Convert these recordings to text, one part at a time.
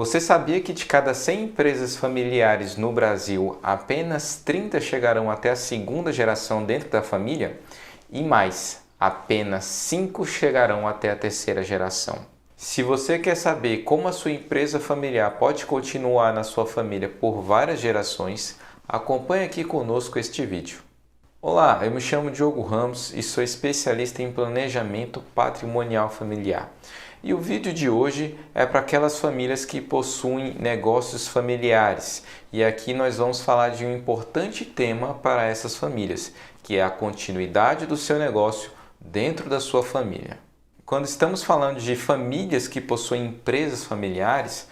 Você sabia que de cada 100 empresas familiares no Brasil, apenas 30 chegarão até a segunda geração dentro da família? E mais, apenas 5 chegarão até a terceira geração. Se você quer saber como a sua empresa familiar pode continuar na sua família por várias gerações, acompanhe aqui conosco este vídeo. Olá, eu me chamo Diogo Ramos e sou especialista em planejamento patrimonial familiar. E o vídeo de hoje é para aquelas famílias que possuem negócios familiares. E aqui nós vamos falar de um importante tema para essas famílias, que é a continuidade do seu negócio dentro da sua família. Quando estamos falando de famílias que possuem empresas familiares,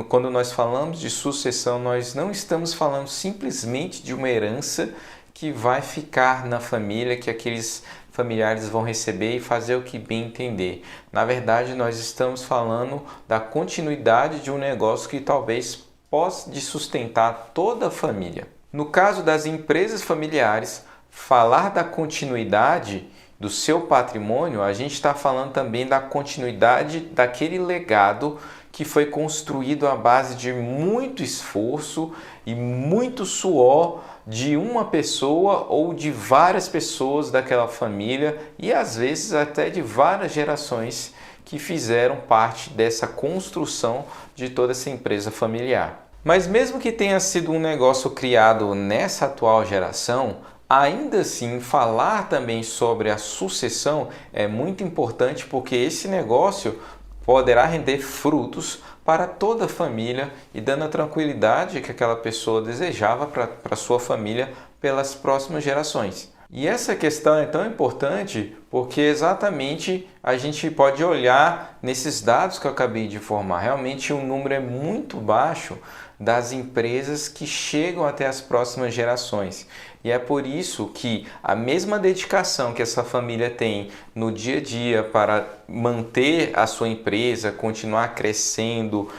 quando nós falamos de sucessão, nós não estamos falando simplesmente de uma herança que vai ficar na família, que aqueles familiares vão receber e fazer o que bem entender. Na verdade, nós estamos falando da continuidade de um negócio que talvez possa sustentar toda a família. No caso das empresas familiares, falar da continuidade do seu patrimônio, a gente está falando também da continuidade daquele legado que foi construído à base de muito esforço e muito suor de uma pessoa ou de várias pessoas daquela família e às vezes até de várias gerações que fizeram parte dessa construção de toda essa empresa familiar. Mas mesmo que tenha sido um negócio criado nessa atual geração, ainda assim, falar também sobre a sucessão é muito importante porque esse negócio poderá render frutos para toda a família e dando a tranquilidade que aquela pessoa desejava para a sua família pelas próximas gerações. E essa questão é tão importante porque exatamente a gente pode olhar nesses dados que eu acabei de informar. Realmente o número é muito baixo das empresas que chegam até as próximas gerações. E é por isso que a mesma dedicação que essa família tem no dia a dia para manter a sua empresa, continuar crescendo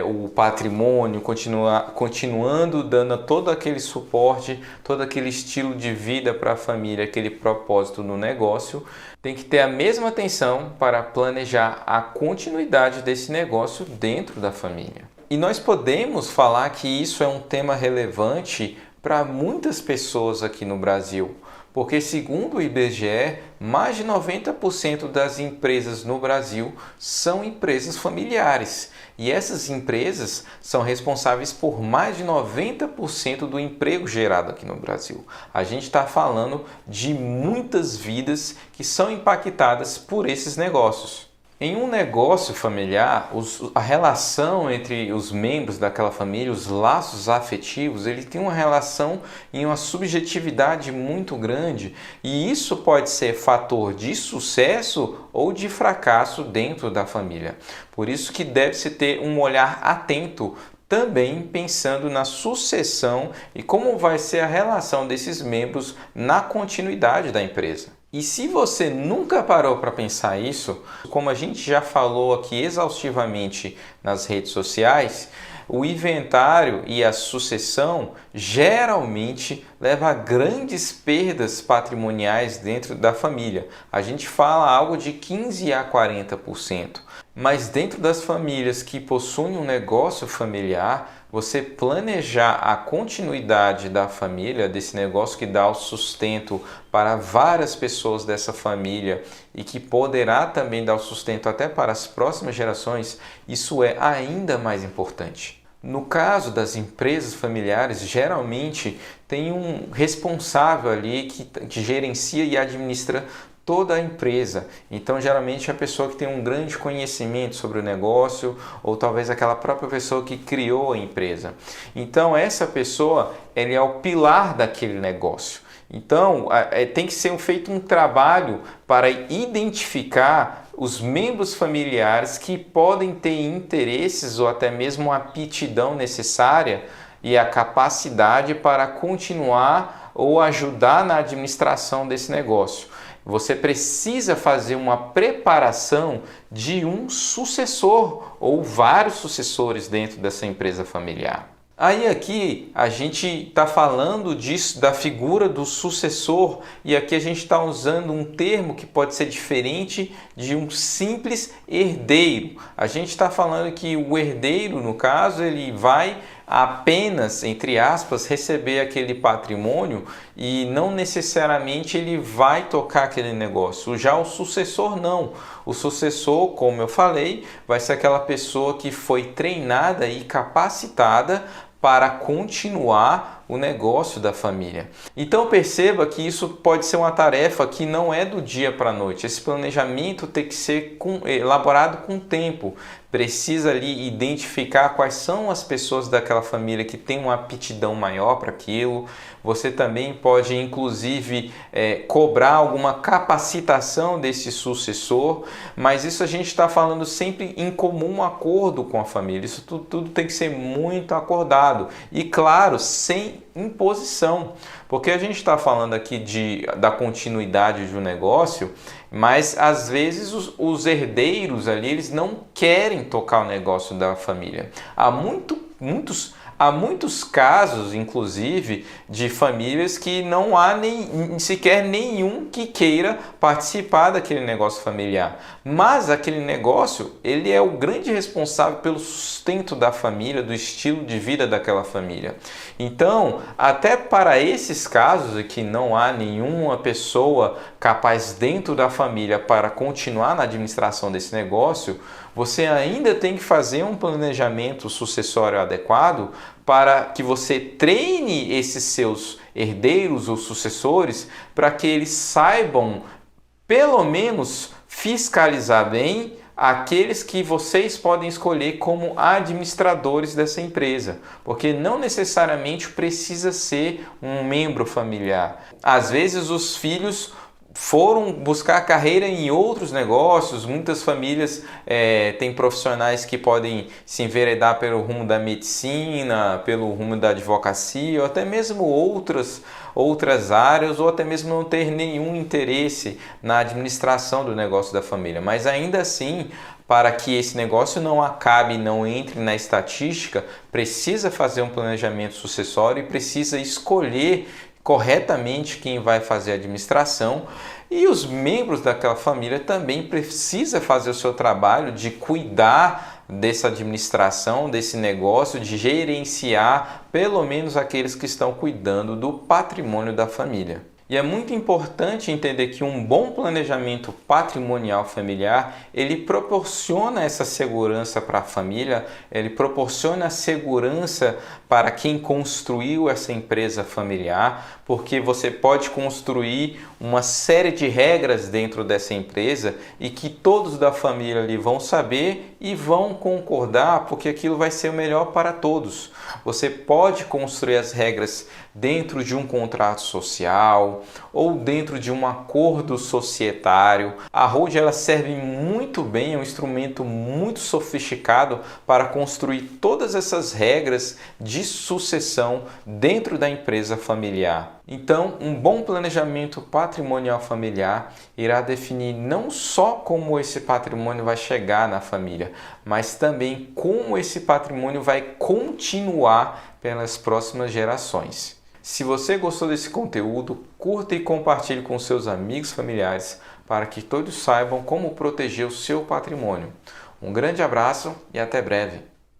o patrimônio, continuando dando todo aquele suporte, todo aquele estilo de vida para a família, aquele propósito no negócio, tem que ter a mesma atenção para planejar a continuidade desse negócio dentro da família. E nós podemos falar que isso é um tema relevante para muitas pessoas aqui no Brasil, porque segundo o IBGE, mais de 90% das empresas no Brasil são empresas familiares. E essas empresas são responsáveis por mais de 90% do emprego gerado aqui no Brasil. A gente está falando de muitas vidas que são impactadas por esses negócios. Em um negócio familiar, a relação entre os membros daquela família, os laços afetivos, ele tem uma relação e uma subjetividade muito grande e isso pode ser fator de sucesso ou de fracasso dentro da família. Por isso que deve-se ter um olhar atento também pensando na sucessão e como vai ser a relação desses membros na continuidade da empresa. E se você nunca parou para pensar isso, como a gente já falou aqui exaustivamente nas redes sociais, o inventário e a sucessão geralmente leva a grandes perdas patrimoniais dentro da família. A gente fala algo de 15 a 40%. Mas dentro das famílias que possuem um negócio familiar, você planejar a continuidade da família, desse negócio que dá o sustento para várias pessoas dessa família e que poderá também dar o sustento até para as próximas gerações, isso é ainda mais importante. No caso das empresas familiares, geralmente tem um responsável ali que gerencia e administra toda a empresa. Então, geralmente é a pessoa que tem um grande conhecimento sobre o negócio ou talvez aquela própria pessoa que criou a empresa. Então, essa pessoa, ele é o pilar daquele negócio. Então, tem que ser feito um trabalho para identificar os membros familiares que podem ter interesses ou até mesmo a aptidão necessária e a capacidade para continuar ou ajudar na administração desse negócio. Você precisa fazer uma preparação de um sucessor ou vários sucessores dentro dessa empresa familiar. Aí aqui a gente está falando disso, da figura do sucessor, e aqui a gente está usando um termo que pode ser diferente de um simples herdeiro. A gente está falando que o herdeiro, no caso, ele vai apenas, entre aspas, receber aquele patrimônio e não necessariamente ele vai tocar aquele negócio. Já o sucessor não. O sucessor, como eu falei, vai ser aquela pessoa que foi treinada e capacitada para continuar o negócio da família. Então perceba que isso pode ser uma tarefa que não é do dia para a noite. Esse planejamento tem que ser elaborado com tempo. Precisa ali identificar quais são as pessoas daquela família que têm uma aptidão maior para aquilo. Você também pode, inclusive, cobrar alguma capacitação desse sucessor, mas isso a gente está falando sempre em comum acordo com a família. Isso tudo tem que ser muito acordado e, claro, sem imposição, porque a gente está falando aqui da continuidade de um negócio, mas às vezes os herdeiros ali, eles não querem tocar o negócio da família. Há muitos casos, inclusive, de famílias que não há sequer nenhum que queira participar daquele negócio familiar. Mas aquele negócio, ele é o grande responsável pelo sustento da família, do estilo de vida daquela família. Então, até para esses casos em que não há nenhuma pessoa capaz dentro da família para continuar na administração desse negócio, você ainda tem que fazer um planejamento sucessório adequado para que você treine esses seus herdeiros ou sucessores para que eles saibam, pelo menos, fiscalizar bem aqueles que vocês podem escolher como administradores dessa empresa, porque não necessariamente precisa ser um membro familiar. Às vezes os filhos foram buscar carreira em outros negócios. Muitas famílias têm profissionais que podem se enveredar pelo rumo da medicina, pelo rumo da advocacia, ou até mesmo outras áreas, ou até mesmo não ter nenhum interesse na administração do negócio da família. Mas ainda assim, para que esse negócio não acabe, não entre na estatística, precisa fazer um planejamento sucessório e precisa escolher corretamente quem vai fazer a administração, e os membros daquela família também precisam fazer o seu trabalho de cuidar dessa administração, desse negócio, de gerenciar pelo menos aqueles que estão cuidando do patrimônio da família. E é muito importante entender que um bom planejamento patrimonial familiar, ele proporciona essa segurança para a família, ele proporciona segurança para quem construiu essa empresa familiar, porque você pode construir uma série de regras dentro dessa empresa e que todos da família ali vão saber e vão concordar, porque aquilo vai ser o melhor para todos. Você pode construir as regras dentro de um contrato social ou dentro de um acordo societário. A holding ela serve muito bem, é um instrumento muito sofisticado para construir todas essas regras de sucessão dentro da empresa familiar. Então, um bom planejamento patrimonial familiar irá definir não só como esse patrimônio vai chegar na família, mas também como esse patrimônio vai continuar pelas próximas gerações. Se você gostou desse conteúdo, curta e compartilhe com seus amigos e familiares para que todos saibam como proteger o seu patrimônio. Um grande abraço e até breve!